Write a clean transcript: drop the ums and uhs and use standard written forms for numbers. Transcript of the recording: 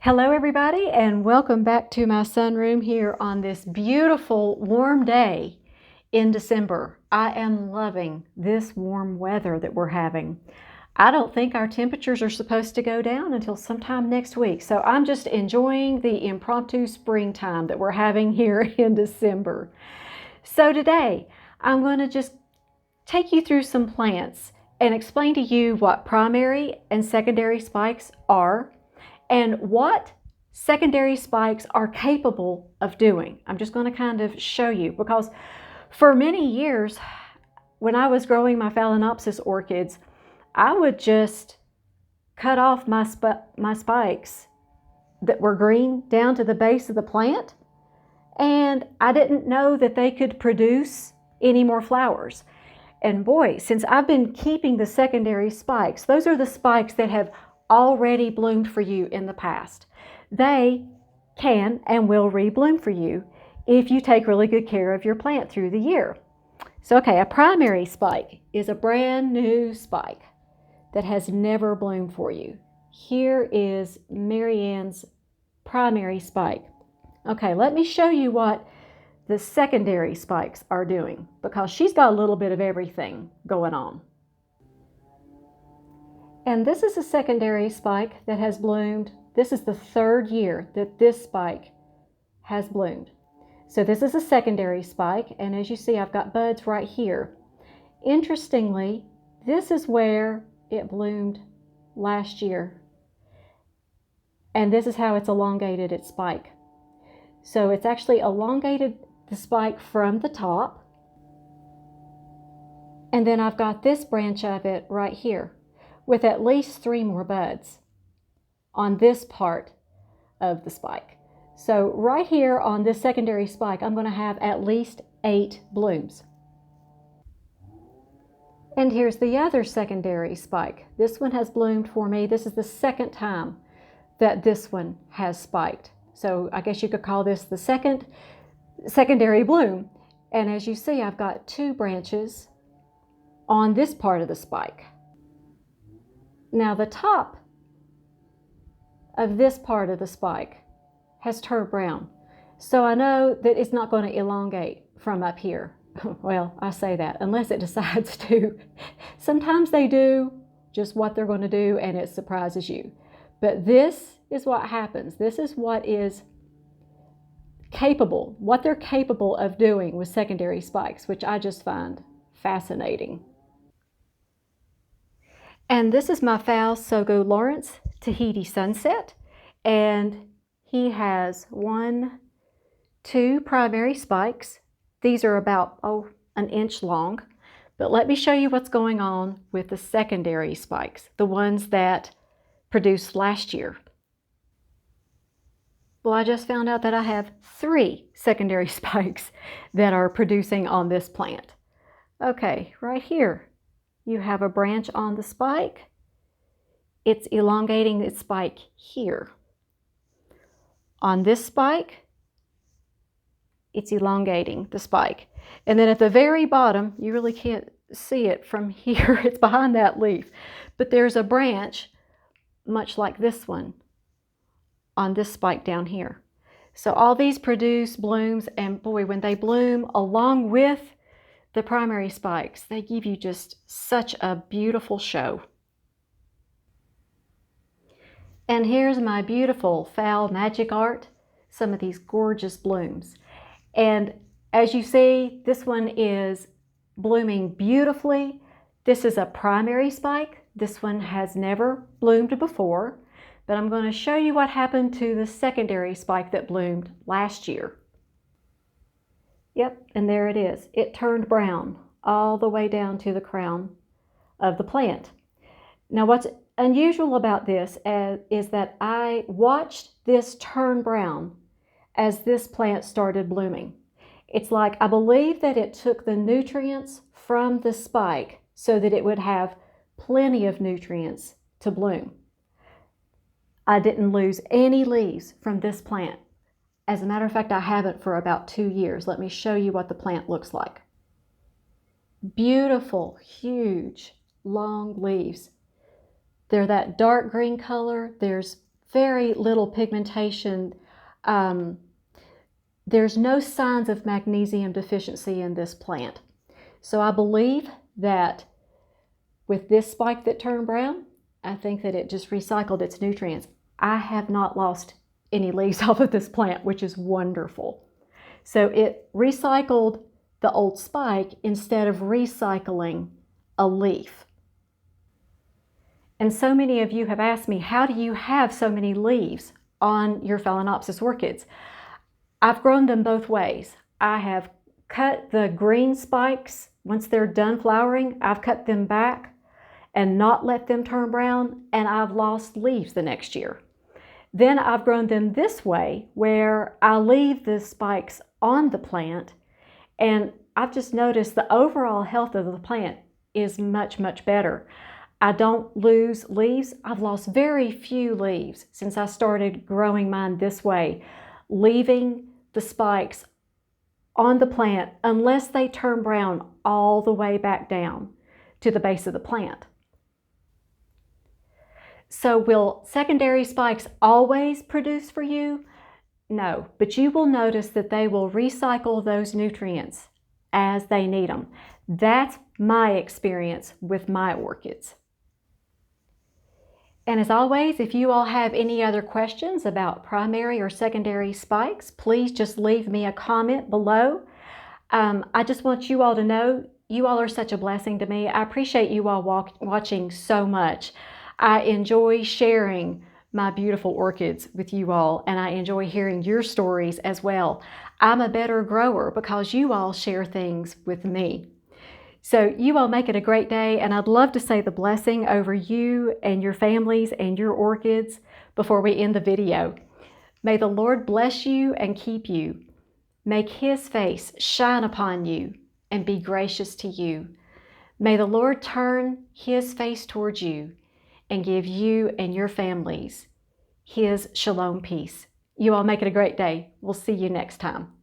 Hello everybody, and welcome back to my sunroom here on this beautiful warm day in December. I am loving this warm weather that we're having. I don't think our temperatures are supposed to go down until sometime next week, so I'm just enjoying the impromptu springtime that we're having here in December. So today I'm going to just take you through some plants and explain to you what primary and secondary spikes are and what secondary spikes are capable of doing. I'm just going to kind of show you, because for many years when I was growing my Phalaenopsis orchids, I would just cut off my spikes that were green down to the base of the plant, and I didn't know that they could produce any more flowers. And boy, since I've been keeping the secondary spikes, those are the spikes that have already bloomed for you in the past. They can and will rebloom for you if you take really good care of your plant through the year. So okay, a primary spike is a brand new spike that has never bloomed for you. Here is Marianne's primary spike. Okay, let me show you what the secondary spikes are doing, because she's got a little bit of everything going on. And this is a secondary spike that has bloomed. This is the third year that this spike has bloomed. So this is a secondary spike, and as you see, I've got buds right here. Interestingly, this is where it bloomed last year. And this is how it's elongated its spike. So it's actually elongated the spike from the top. And then I've got this branch of it right here, with at least 3 more buds on this part of the spike. So right here on this secondary spike, I'm going to have at least 8 blooms. And here's the other secondary spike. This one has bloomed for me. This is the second time that this one has spiked. So I guess you could call this the secondary bloom. And as you see, I've got 2 branches on this part of the spike. Now the top of this part of the spike has turned brown. So I know that it's not going to elongate from up here. Well, I say that, unless it decides to. Sometimes they do just what they're going to do and it surprises you. But this is what happens. This is what is capable, what they're capable of doing with secondary spikes, which I just find fascinating. And this is my Phal Sogo Lawrence Tahiti Sunset, and he has 1, 2 primary spikes. These are about, an inch long, but let me show you what's going on with the secondary spikes, the ones that produced last year. Well, I just found out that I have 3 secondary spikes that are producing on this plant. Okay, right here. You have a branch on the spike. It's elongating its spike here. On this spike, it's elongating the spike. And then at the very bottom, you really can't see it from here. It's behind that leaf. But there's a branch, much like this one, on this spike down here. So all these produce blooms, and boy, when they bloom along with the primary spikes, they give you just such a beautiful show. And here's my beautiful Phal Magic Art, some of these gorgeous blooms. And as you see, this one is blooming beautifully. This is a primary spike. This one has never bloomed before, but I'm going to show you what happened to the secondary spike that bloomed last year. Yep, and there it is. It turned brown all the way down to the crown of the plant. Now what's unusual about this is that I watched this turn brown as this plant started blooming. It's like, I believe that it took the nutrients from the spike so that it would have plenty of nutrients to bloom. I didn't lose any leaves from this plant. As a matter of fact, I haven't for about 2 years. Let me show you what the plant looks like. Beautiful, huge, long leaves. They're that dark green color. There's very little pigmentation. There's no signs of magnesium deficiency in this plant. So I believe that with this spike that turned brown, I think that it just recycled its nutrients. I have not lost any leaves off of this plant, which is wonderful. So it recycled the old spike instead of recycling a leaf. And so many of you have asked me, how do you have so many leaves on your Phalaenopsis orchids? I've grown them both ways. I have cut the green spikes. Once they're done flowering, I've cut them back and not let them turn brown, and I've lost leaves the next year. Then I've grown them this way, where I leave the spikes on the plant, and I've just noticed the overall health of the plant is much, much better. I don't lose leaves. I've lost very few leaves since I started growing mine this way, leaving the spikes on the plant unless they turn brown all the way back down to the base of the plant. So will secondary spikes always produce for you? No, but you will notice that they will recycle those nutrients as they need them. That's my experience with my orchids. And as always, if you all have any other questions about primary or secondary spikes, please just leave me a comment below. I just want you all to know, you all are such a blessing to me. I appreciate you all watching so much. I enjoy sharing my beautiful orchids with you all, and I enjoy hearing your stories as well. I'm a better grower because you all share things with me. So you all make it a great day, and I'd love to say the blessing over you and your families and your orchids before we end the video. May the Lord bless you and keep you. Make His face shine upon you and be gracious to you. May the Lord turn His face towards you and give you and your families His shalom peace. You all make it a great day. We'll see you next time.